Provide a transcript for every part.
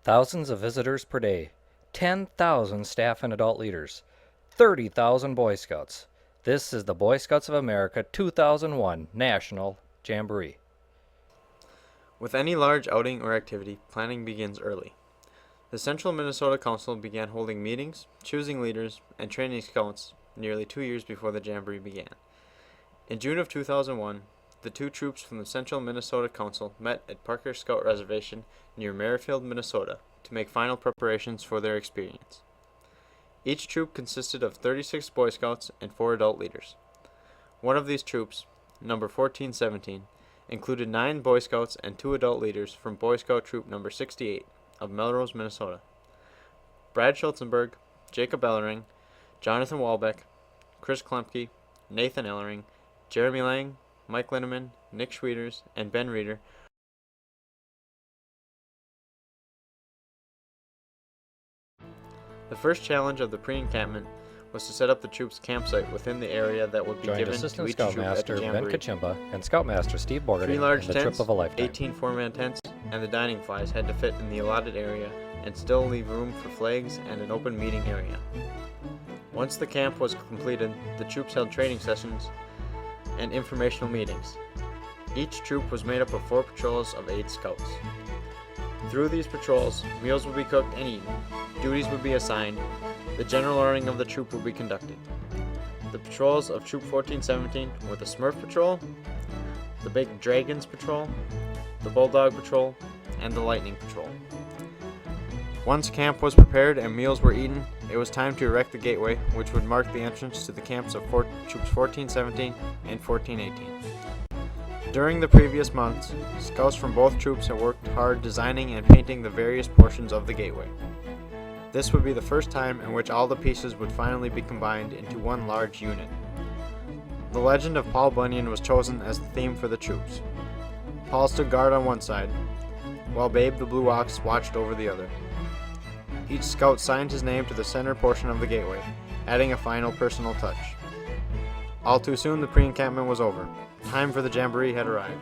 Thousands of visitors per day, 10,000 staff and adult leaders, 30,000 Boy Scouts. This is the Boy Scouts of America 2001 National Jamboree. With any large outing or activity, planning begins early. The Central Minnesota Council began holding meetings, choosing leaders, and training scouts nearly 2 years before the Jamboree began. In June of 2001, the two troops from the Central Minnesota Council met at Parker Scout Reservation near Merrifield, Minnesota, to make final preparations for their experience. Each troop consisted of 36 Boy Scouts and 4 adult leaders. One of these troops, number 1417, included 9 Boy Scouts and 2 adult leaders from Boy Scout Troop number 68 of Melrose, Minnesota. Brad Schulzenberg, Jacob Ellering, Jonathan Walbeck, Chris Klemke, Nathan Ellering, Jeremy Lang, Mike Linneman, Nick Schwieters, and Ben Reeder The first challenge of the pre-encampment was to set up the troops' campsite within the area that would be Joined given Assistant to each troop at the Scoutmaster Ben Jamboree. Kachimba and Scoutmaster Steve Borgarding 3 large in the tents, trip of a lifetime. 18 4-man tents, and the dining flies had to fit in the allotted area and still leave room for flags and an open meeting area. Once the camp was completed, the troops held training sessions and informational meetings. Each troop was made up of 4 patrols of 8 scouts. Through these patrols, meals would be cooked and eaten, duties would be assigned, the general learning of the troop would be conducted. The patrols of Troop 1417 were the Smurf Patrol, the Big Dragons Patrol, the Bulldog Patrol, and the Lightning Patrol. Once camp was prepared and meals were eaten, it was time to erect the gateway, which would mark the entrance to the camps of Troops 1417 and 1418. During the previous months, scouts from both troops had worked hard designing and painting the various portions of the gateway. This would be the first time in which all the pieces would finally be combined into one large unit. The legend of Paul Bunyan was chosen as the theme for the troops. Paul stood guard on one side, while Babe the Blue Ox watched over the other. Each scout signed his name to the center portion of the gateway, adding a final personal touch. All too soon the pre-encampment was over. Time for the Jamboree had arrived.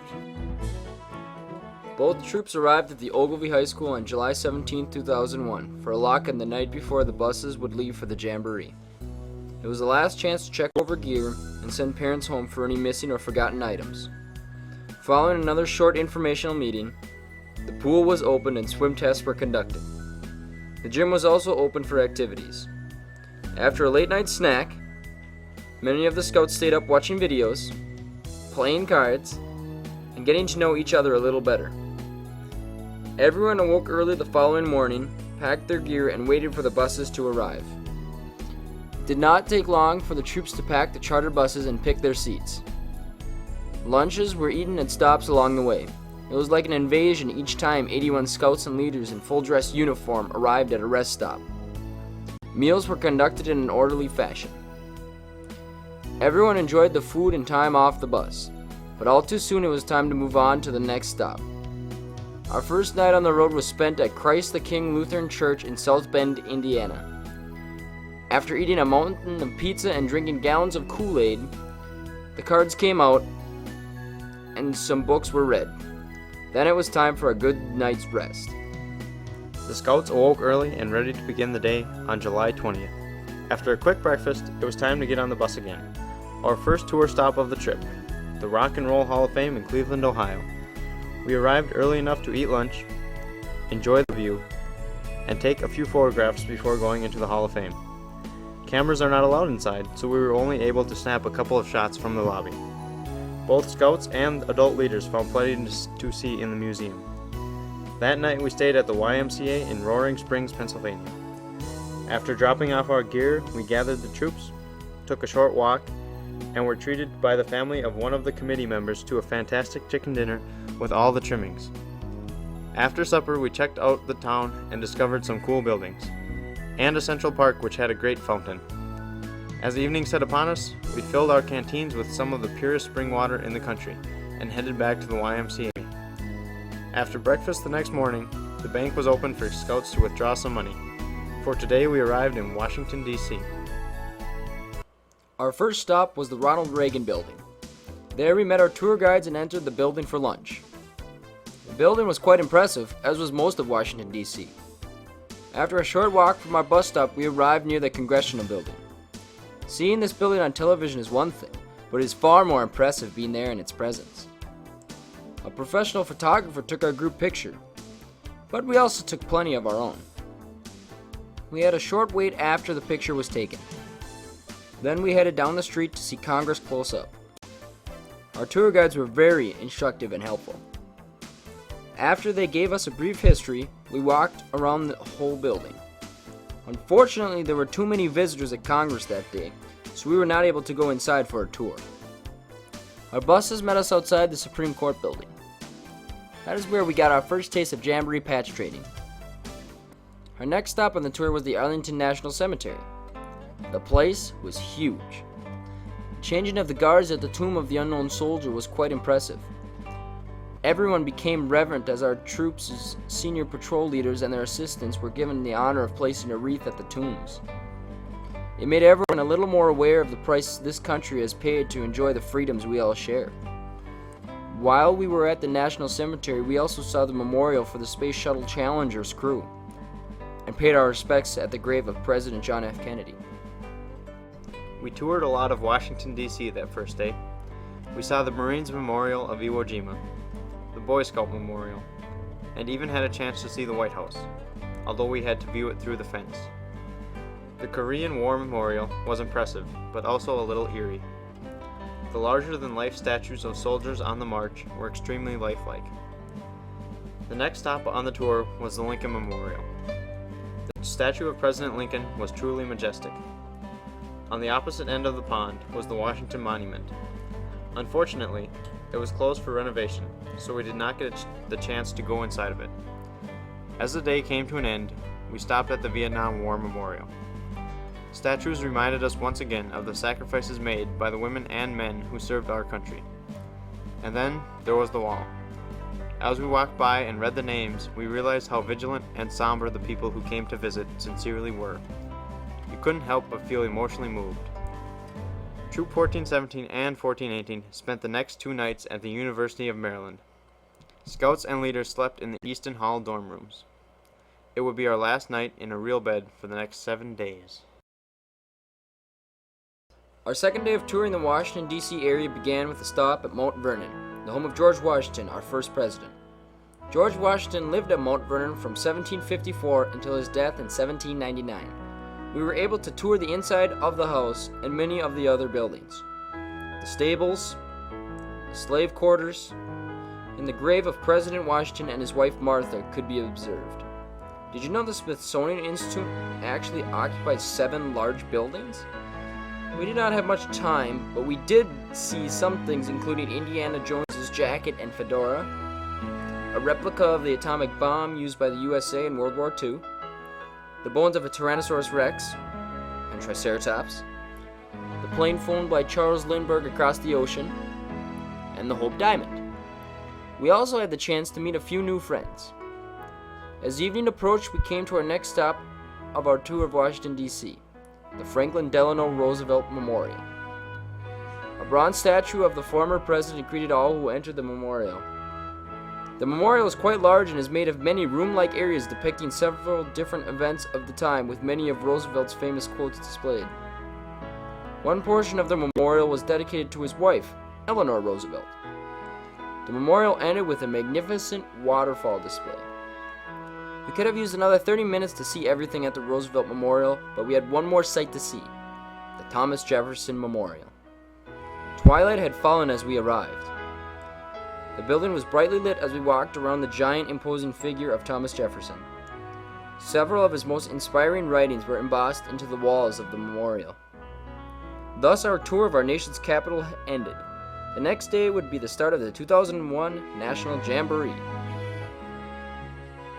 Both troops arrived at the Ogilvie High School on July 17, 2001 for a lock-in the night before the buses would leave for the Jamboree. It was the last chance to check over gear and send parents home for any missing or forgotten items. Following another short informational meeting, the pool was opened and swim tests were conducted. The gym was also open for activities. After a late night snack, many of the scouts stayed up watching videos, playing cards, and getting to know each other a little better. Everyone awoke early the following morning, packed their gear, and waited for the buses to arrive. It did not take long for the troops to pack the charter buses and pick their seats. Lunches were eaten at stops along the way. It was like an invasion each time 81 scouts and leaders in full dress uniform arrived at a rest stop. Meals were conducted in an orderly fashion. Everyone enjoyed the food and time off the bus, but all too soon it was time to move on to the next stop. Our first night on the road was spent at Christ the King Lutheran Church in South Bend, Indiana. After eating a mountain of pizza and drinking gallons of Kool-Aid, the cards came out and some books were read. Then it was time for a good night's rest. The scouts awoke early and ready to begin the day on July 20th. After a quick breakfast, it was time to get on the bus again. Our first tour stop of the trip, the Rock and Roll Hall of Fame in Cleveland, Ohio. We arrived early enough to eat lunch, enjoy the view, and take a few photographs before going into the Hall of Fame. Cameras are not allowed inside, so we were only able to snap a couple of shots from the lobby. Both scouts and adult leaders found plenty to see in the museum. That night we stayed at the YMCA in Roaring Springs, Pennsylvania. After dropping off our gear, we gathered the troops, took a short walk, and were treated by the family of one of the committee members to a fantastic chicken dinner with all the trimmings. After supper, we checked out the town and discovered some cool buildings, and a central park which had a great fountain. As evening set upon us, we filled our canteens with some of the purest spring water in the country and headed back to the YMCA. After breakfast the next morning, the bank was open for scouts to withdraw some money. For today, we arrived in Washington, D.C. Our first stop was the Ronald Reagan Building. There we met our tour guides and entered the building for lunch. The building was quite impressive, as was most of Washington, D.C. After a short walk from our bus stop, we arrived near the Congressional Building. Seeing this building on television is one thing, but it is far more impressive being there in its presence. A professional photographer took our group picture, but we also took plenty of our own. We had a short wait after the picture was taken. Then we headed down the street to see Congress close up. Our tour guides were very instructive and helpful. After they gave us a brief history, we walked around the whole building. Unfortunately, there were too many visitors at Congress that day, so we were not able to go inside for a tour. Our buses met us outside the Supreme Court building. That is where we got our first taste of Jamboree patch trading. Our next stop on the tour was the Arlington National Cemetery. The place was huge. The changing of the guards at the tomb of the unknown soldier was quite impressive. Everyone became reverent as our troops' senior patrol leaders and their assistants were given the honor of placing a wreath at the tombs. It made everyone a little more aware of the price this country has paid to enjoy the freedoms we all share. While we were at the National Cemetery, we also saw the memorial for the Space Shuttle Challenger's crew and paid our respects at the grave of President John F. Kennedy. We toured a lot of Washington, D.C. that first day. We saw the Marines Memorial of Iwo Jima, the Boy Scout Memorial, and even had a chance to see the White House, although we had to view it through the fence. The Korean War Memorial was impressive, but also a little eerie. The larger-than-life statues of soldiers on the march were extremely lifelike. The next stop on the tour was the Lincoln Memorial. The statue of President Lincoln was truly majestic. On the opposite end of the pond was the Washington Monument. Unfortunately, it was closed for renovation, so we did not get the chance to go inside of it. As the day came to an end, we stopped at the Vietnam War Memorial. Statues reminded us once again of the sacrifices made by the women and men who served our country. And then there was the wall. As we walked by and read the names, we realized how vigilant and somber the people who came to visit sincerely were. You couldn't help but feel emotionally moved. Troop 1417 and 1418 spent the next 2 nights at the University of Maryland. Scouts and leaders slept in the Easton Hall dorm rooms. It would be our last night in a real bed for the next 7 days. Our second day of touring the Washington, D.C. area began with a stop at Mount Vernon, the home of George Washington, our first president. George Washington lived at Mount Vernon from 1754 until his death in 1799. We were able to tour the inside of the house and many of the other buildings. The stables, the slave quarters, and the grave of President Washington and his wife Martha could be observed. Did you know the Smithsonian Institute actually occupies 7 large buildings? We did not have much time, but we did see some things including Indiana Jones's jacket and fedora, a replica of the atomic bomb used by the USA in World War II, the bones of a Tyrannosaurus Rex and Triceratops, the plane flown by Charles Lindbergh across the ocean, and the Hope Diamond. We also had the chance to meet a few new friends. As evening approached, we came to our next stop of our tour of Washington, D.C., the Franklin Delano Roosevelt Memorial. A bronze statue of the former president greeted all who entered the memorial. The memorial is quite large and is made of many room-like areas depicting several different events of the time, with many of Roosevelt's famous quotes displayed. One portion of the memorial was dedicated to his wife, Eleanor Roosevelt. The memorial ended with a magnificent waterfall display. We could have used another 30 minutes to see everything at the Roosevelt Memorial, but we had one more sight to see, the Thomas Jefferson Memorial. Twilight had fallen as we arrived. The building was brightly lit as we walked around the giant, imposing figure of Thomas Jefferson. Several of his most inspiring writings were embossed into the walls of the memorial. Thus, our tour of our nation's capital ended. The next day would be the start of the 2001 National Jamboree.